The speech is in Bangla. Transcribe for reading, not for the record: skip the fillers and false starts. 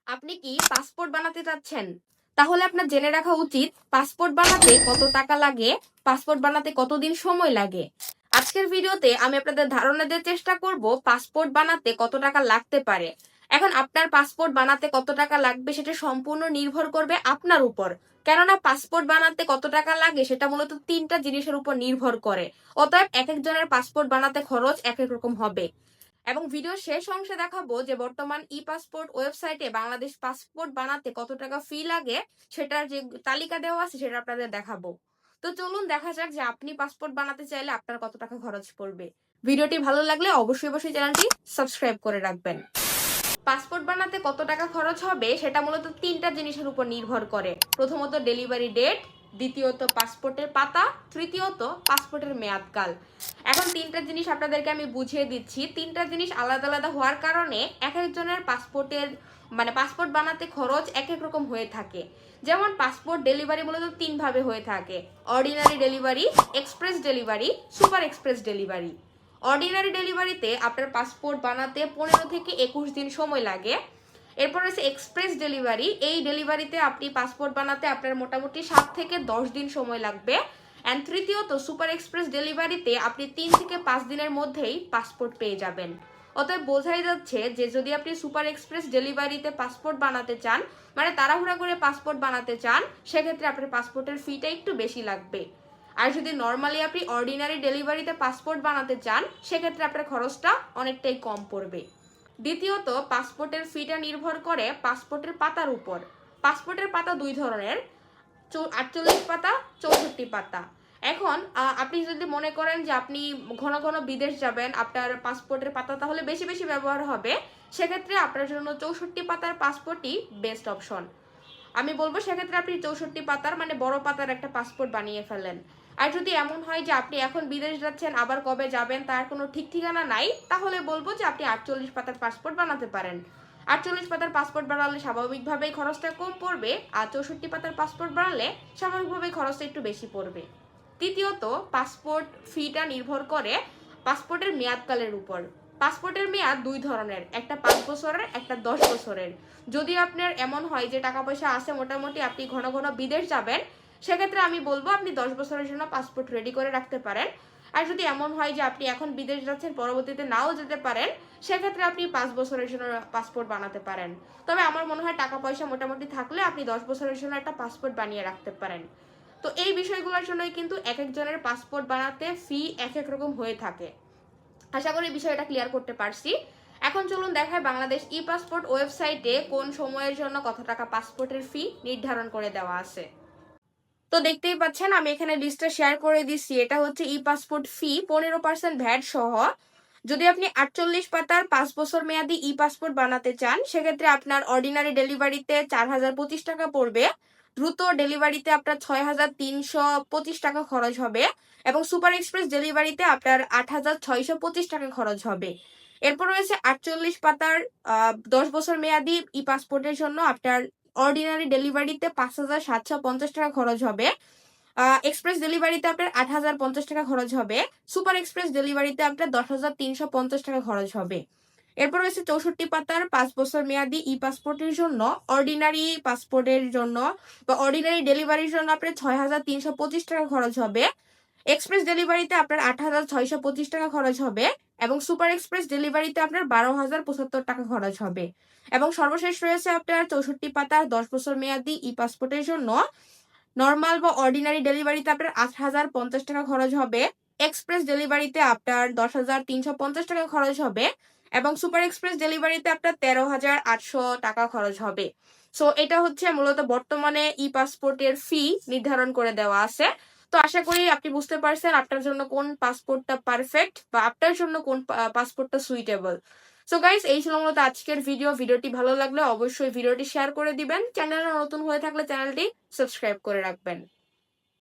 আপনি কি পাসপোর্ট বানাতে চাচ্ছেন? তাহলে আপনার জেনে রাখা উচিত পাসপোর্ট বানাতে কত টাকা লাগে, পাসপোর্ট বানাতে কতদিন সময় লাগে। আজকের ভিডিওতে আমি আপনাদের ধারণা দেওয়ার চেষ্টা করব পাসপোর্ট বানাতে কত টাকা লাগতে পারে। এখন আপনার পাসপোর্ট বানাতে কত টাকা লাগবে সেটা সম্পূর্ণ নির্ভর করবে আপনার উপর। কেননা পাসপোর্ট বানাতে কত টাকা লাগে সেটা মূলত তিনটা জিনিসের উপর নির্ভর করে। অতএব এক একজনের পাসপোর্ট বানাতে খরচ এক এক রকম হবে। এবং ভিডিও শেষ অংশে দেখাবো যে বর্তমান ই পাসপোর্ট ওয়েবসাইটে বাংলাদেশ পাসপোর্ট বানাতে কত টাকা ফি লাগে সেটার যে তালিকা দেওয়া আছে সেটা আপনাদের দেখাবো। তো চলুন দেখা যাক যে আপনি পাসপোর্ট বানাতে চাইলে আপনার কত টাকা খরচ পড়বে। ভিডিওটি ভালো লাগলে অবশ্যই চ্যানেলটি সাবস্ক্রাইব করে রাখবেন। পাসপোর্ট বানাতে কত টাকা খরচ হবে সেটা মূলত তিনটা জিনিসের উপর নির্ভর করে। প্রথমত ডেলিভারি ডেট, দ্বিতীয়ত পাসপোর্টের পাতা, তৃতীয়ত পাসপোর্টের মেয়াদকাল। এখন তিনটা জিনিস আপনাদেরকে আমি বুঝিয়ে দিচ্ছি। তিনটা জিনিস আলাদা আলাদা হওয়ার কারণে এক একজনের পাসপোর্ট বানাতে খরচ এক এক রকম হয়ে থাকে। যেমন পাসপোর্ট ডেলিভারি মূলত তিন ভাবে হয়ে থাকে: ordinary delivery, express delivery, super express delivery. Ordinary ডেলিভারিতে আপনার পাসপোর্ট বানাতে 15 থেকে 21 দিন সময় লাগে। এরপর হচ্ছে এক্সপ্রেস ডেলিভারি। এই ডেলিভারিতে আপনি পাসপোর্ট বানাতে আপনার মোটামুটি 7 থেকে 10 দিন সময় লাগবে। অ্যান্ড তৃতীয়ত সুপার এক্সপ্রেস ডেলিভারিতে আপনি 3 থেকে 5 দিনের মধ্যেই পাসপোর্ট পেয়ে যাবেন। অতএব বোঝাই যাচ্ছে যে যদি আপনি সুপার এক্সপ্রেস ডেলিভারিতে পাসপোর্ট বানাতে চান, মানে তাড়াহুড়া করে পাসপোর্ট বানাতে চান, সেক্ষেত্রে আপনার পাসপোর্টের ফিটা একটু বেশি লাগবে। আর যদি নর্মালি আপনি অর্ডিনারি ডেলিভারিতে পাসপোর্ট বানাতে চান, সেক্ষেত্রে আপনার খরচটা অনেকটাই কম পড়বে। দ্বিতীয়ত পাসপোর্টের ফিটা নির্ভর করে পাসপোর্টের পাতার উপর। পাসপোর্টের পাতা দুই ধরনের: 48 পাতা, 64 পাতা। এখন আপনি যদি মনে করেন যে আপনি ঘন ঘন বিদেশ যাবেন, আপনার পাসপোর্টের পাতা তাহলে বেশি বেশি ব্যবহার হবে, সেক্ষেত্রে আপনার জন্য 64 পাতার পাসপোর্টই বেস্ট অপশন। আমি বলবো সেক্ষেত্রে আপনি 64 পাতার মানে বড় পাতার একটা পাসপোর্ট বানিয়ে ফেলেন। আর যদি এমন হয় যে আপনি এখন বিদেশ যাচ্ছেন, আবার কবে যাবেন তার কোনো ঠিক ঠিকানা নাই, তাহলে বলবো যে আপনি 48 পাতার পাসপোর্ট বানাতে পারেন। 48 পাতার পাসপোর্ট বানালে স্বাভাবিকভাবেই খরচটা কম পড়বে, আর 64 পাতার পাসপোর্ট বানালে স্বাভাবিকভাবেই খরচটা একটু বেশি পড়বে। তৃতীয়ত পাসপোর্ট ফিটা নির্ভর করে পাসপোর্টের মেয়াদকালের উপর। পাসপোর্টের মেয়াদ দুই ধরনের, একটা 5 বছরের, একটা 10 বছরের। যদি আপনার এমন হয় যে টাকা পয়সা আছে মোটামুটি, আপনি ঘন ঘন বিদেশ যাবেন, সেক্ষেত্রে আমি বলবো আপনি 10 বছরের জন্য পাসপোর্ট রেডি করে রাখতে পারেন। আর যদি এমন হয় যে আপনি এখন বিদেশ যাচ্ছেন, পরবর্তীতে নাও যেতে পারেন, সেক্ষেত্রে আপনি 5 বছরের জন্য পাসপোর্ট বানাতে পারেন। তবে আমার মনে হয় টাকা পয়সা মোটামুটি থাকলে আপনি 10 বছরের জন্য একটা পাসপোর্ট বানিয়ে রাখতে পারেন। তো এই বিষয়গুলোর জন্যই কিন্তু এক একজনের পাসপোর্ট বানাতে ফি এক এক রকম হয়ে থাকে। আশা করি বিষয়টা ক্লিয়ার করতে পারছি। এখন চলুন দেখায় বাংলাদেশ ই পাসপোর্ট ওয়েবসাইটে কোন সময়ের জন্য কত টাকা পাসপোর্টের ফি নির্ধারণ করে দেওয়া আছে। তো দেখতেই পাচ্ছেন আমি এখানে লিস্টটা শেয়ার করে দিচ্ছি। এটা হচ্ছে ই পাসপোর্ট ফি 15% ভ্যাট সহ। যদি আপনি 48 পাতার 5 বছর মেয়াদি ই পাসপোর্ট বানাতে চান, সেক্ষেত্রে আপনার অর্ডিনারি ডেলিভারিতে 4025 টাকা পড়বে, দ্রুত ডেলিভারিতে আপনার 6325 টাকা খরচ হবে, এবং সুপার এক্সপ্রেস ডেলিভারিতে আপনার 8625 টাকা খরচ হবে। এরপর রয়েছে 48 পাতার 10 বছর মেয়াদি ই পাসপোর্টের জন্য আপনার অর্ডিনারি ডেলিভারিতে 5750 টাকা খরচ হবে, এক্সপ্রেস ডেলিভারিতে আপনার 8050 টাকা খরচ হবে, সুপার এক্সপ্রেস ডেলিভারিতে আপনার 10350 টাকা খরচ হবে। এরপর রয়েছে 64 পাতার 5 বছর মেয়াদি ই পাসপোর্টের জন্য, অর্ডিনারি পাসপোর্টের জন্য বা অর্ডিনারি ডেলিভারির জন্য আপনার 6325 টাকা খরচ হবে, এক্সপ্রেস ডেলিভারিতে আপনার 8625 টাকা খরচ হবে, এবং সুপার এক্সপ্রেস ডেলিভারিতে আপনার 12075 টাকা খরচ হবে। এবং সর্বশেষ রয়েছে আপনার 64 পাতার 10 বছর মেয়াদি ই পাসপোর্টের জন্য, নর্মাল বা অর্ডিনারি ডেলিভারিতে আপনার 8050 টাকা খরচ হবে, এক্সপ্রেস ডেলিভারিতে আপনার 10350 টাকা খরচ হবে, এবং সুপার এক্সপ্রেস ডেলিভারিতে আপনার 13800 টাকা খরচ হবে। সো এটা হচ্ছে মূলত বর্তমানে ই পাসপোর্টের ফি নির্ধারণ করে দেওয়া আছে। তো আশা করি আপনি বুঝতে পারছেন আপনার জন্য কোন পাসপোর্টটা পারফেক্ট বা আপনার জন্য কোন পাসপোর্টটা সুইটেবল। সো গাইস, এই ছিল মূলত আজকের ভিডিওটি ভালো লাগলে অবশ্যই ভিডিওটি শেয়ার করে দিবেন। চ্যানেলে নতুন হয়ে থাকলে চ্যানেলটি সাবস্ক্রাইব করে রাখবেন।